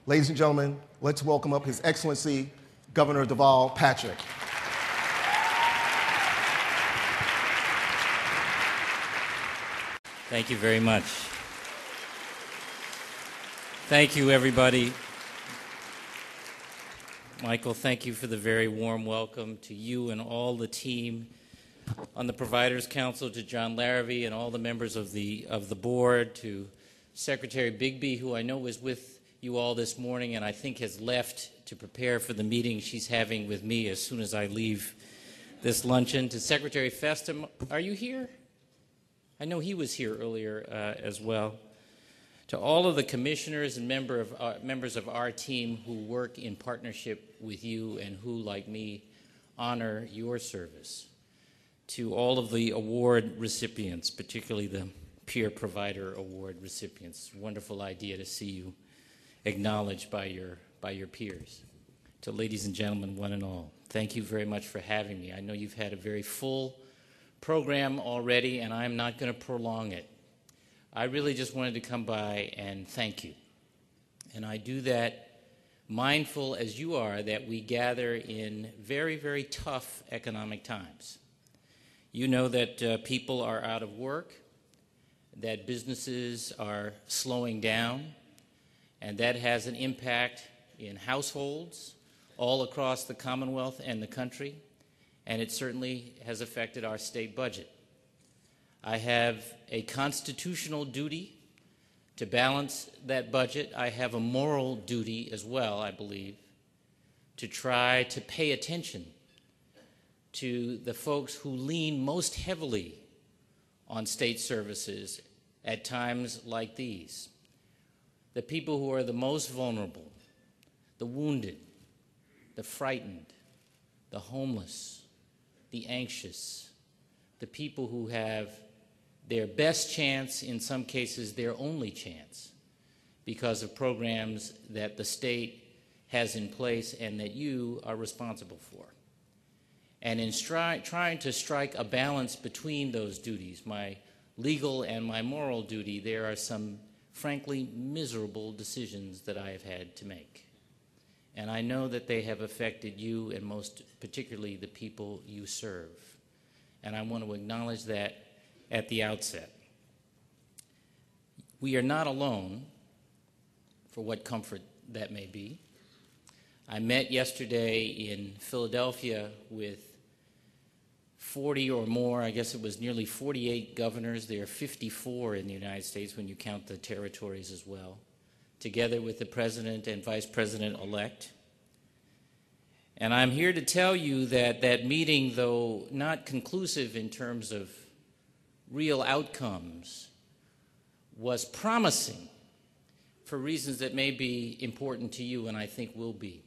Ladies and gentlemen, let's welcome up His Excellency, Governor Deval Patrick. Thank you very much. Thank you, everybody. Michael, thank you for the very warm welcome to you and all the team on the Providers Council, to John Larrabee and all the members of the board, to Secretary Bigby, who I know was with you all this morning and I think has left to prepare for the meeting she's having with me as soon as I leave this luncheon, to Secretary Festum. Are you here? I know he was here earlier as well. To all of the commissioners and members of our team who work in partnership with you and who, like me, honor your service. To all of the award recipients, particularly the Peer Provider Award recipients. Wonderful idea to see you acknowledged by your peers. To ladies and gentlemen, one and all, thank you very much for having me. I know you've had a very full program already, and I'm not going to prolong it. I really just wanted to come by and thank you. And I do that mindful as you are that we gather in very, very tough economic times. You know that people are out of work, that businesses are slowing down, and that has an impact in households all across the Commonwealth and the country, and it certainly has affected our state budget. I have a constitutional duty to balance that budget. I have a moral duty as well, I believe, to try to pay attention to the folks who lean most heavily on state services at times like these. The people who are the most vulnerable, the wounded, the frightened, the homeless, the anxious, the people who have their best chance, in some cases their only chance, because of programs that the state has in place and that you are responsible for. And in trying to strike a balance between those duties, my legal and my moral duty, there are some frankly miserable decisions that I have had to make. And I know that they have affected you and most particularly the people you serve. And I want to acknowledge that at the outset. We are not alone, for what comfort that may be. I met yesterday in Philadelphia with 40 or more, I guess it was nearly 48 governors. There are 54 in the United States when you count the territories as well, together with the president and vice president-elect. And I'm here to tell you that that meeting, though not conclusive in terms of real outcomes, was promising for reasons that may be important to you and I think will be.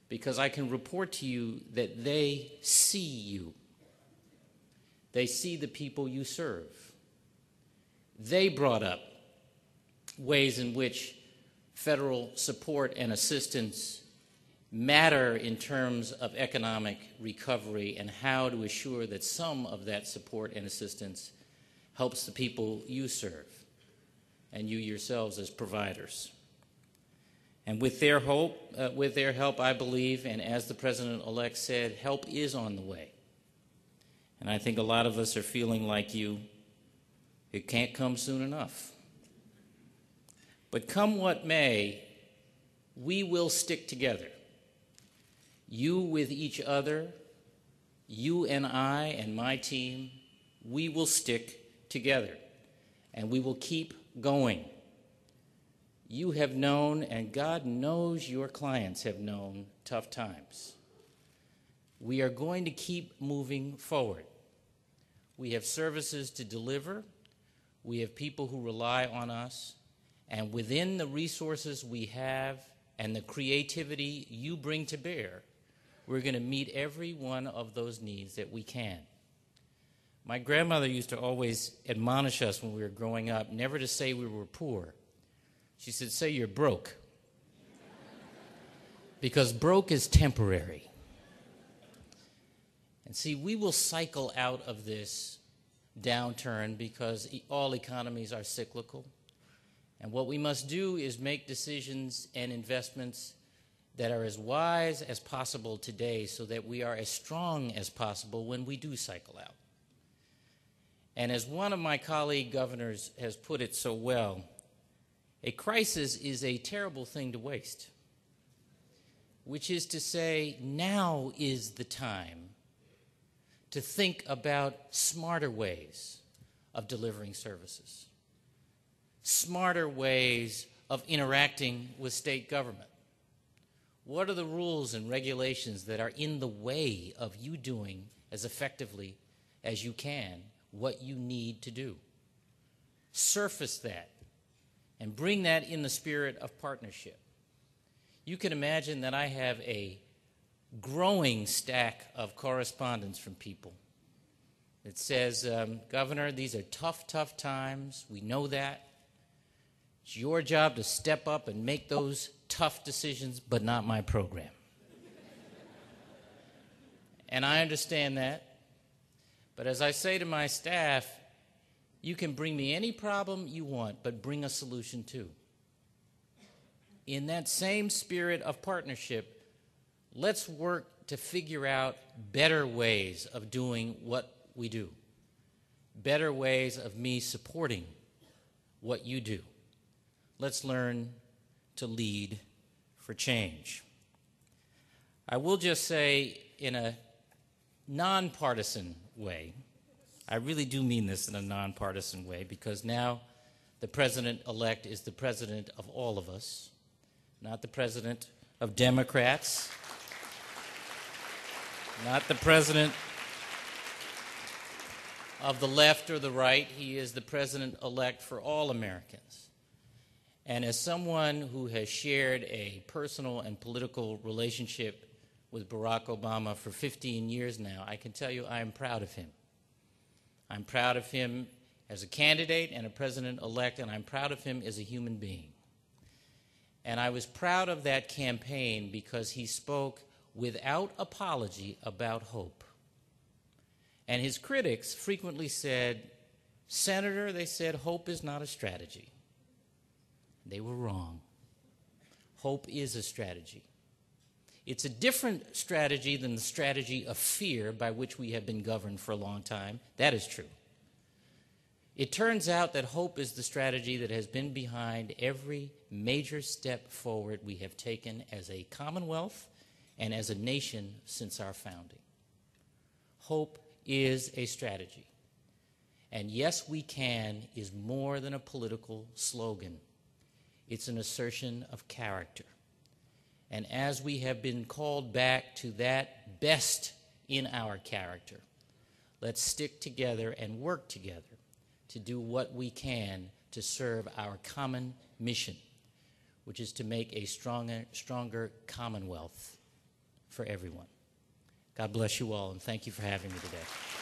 Because I can report to you that they see you. They see the people you serve. They brought up ways in which federal support and assistance matter in terms of economic recovery and how to assure that some of that support and assistance helps the people you serve and you yourselves as providers. And with their help, I believe, and as the president-elect said, help is on the way. And I think a lot of us are feeling like you, it can't come soon enough. But come what may, we will stick together. You with each other, you and I and my team, we will stick together, and we will keep going. You have known, and God knows your clients have known, tough times. We are going to keep moving forward. We have services to deliver. We have people who rely on us. And within the resources we have and the creativity you bring to bear, we're going to meet every one of those needs that we can. My grandmother used to always admonish us when we were growing up never to say we were poor. She said, say you're broke. Because broke is temporary. And see, we will cycle out of this downturn because all economies are cyclical. And what we must do is make decisions and investments that are as wise as possible today so that we are as strong as possible when we do cycle out. And as one of my colleague governors has put it so well, a crisis is a terrible thing to waste, which is to say, now is the time to think about smarter ways of delivering services, smarter ways of interacting with state government. What are the rules and regulations that are in the way of you doing as effectively as you can what you need to do? Surface that and bring that in the spirit of partnership. You can imagine that I have a growing stack of correspondence from people. It says, Governor, these are tough, tough times. We know that. It's your job to step up and make those tough decisions, but not my program. And I understand that. But as I say to my staff, you can bring me any problem you want, but bring a solution too. In that same spirit of partnership, let's work to figure out better ways of doing what we do, better ways of me supporting what you do. Let's learn to lead for change. I will just say in a nonpartisan way, I really do mean this in a nonpartisan way, because now the president-elect is the president of all of us, not the president of Democrats, not the president of the left or the right. He is the president-elect for all Americans. And as someone who has shared a personal and political relationship with Barack Obama for 15 years now, I can tell you I am proud of him. I'm proud of him as a candidate and a president-elect, and I'm proud of him as a human being. And I was proud of that campaign because he spoke without apology about hope. And his critics frequently said, Senator, they said, hope is not a strategy. They were wrong. Hope is a strategy. It's a different strategy than the strategy of fear by which we have been governed for a long time. That is true. It turns out that hope is the strategy that has been behind every major step forward we have taken as a Commonwealth and as a nation since our founding. Hope is a strategy. And yes, we can is more than a political slogan. It's an assertion of character. And as we have been called back to that best in our character, let's stick together and work together to do what we can to serve our common mission, which is to make a stronger Commonwealth for everyone. God bless you all, and thank you for having me today.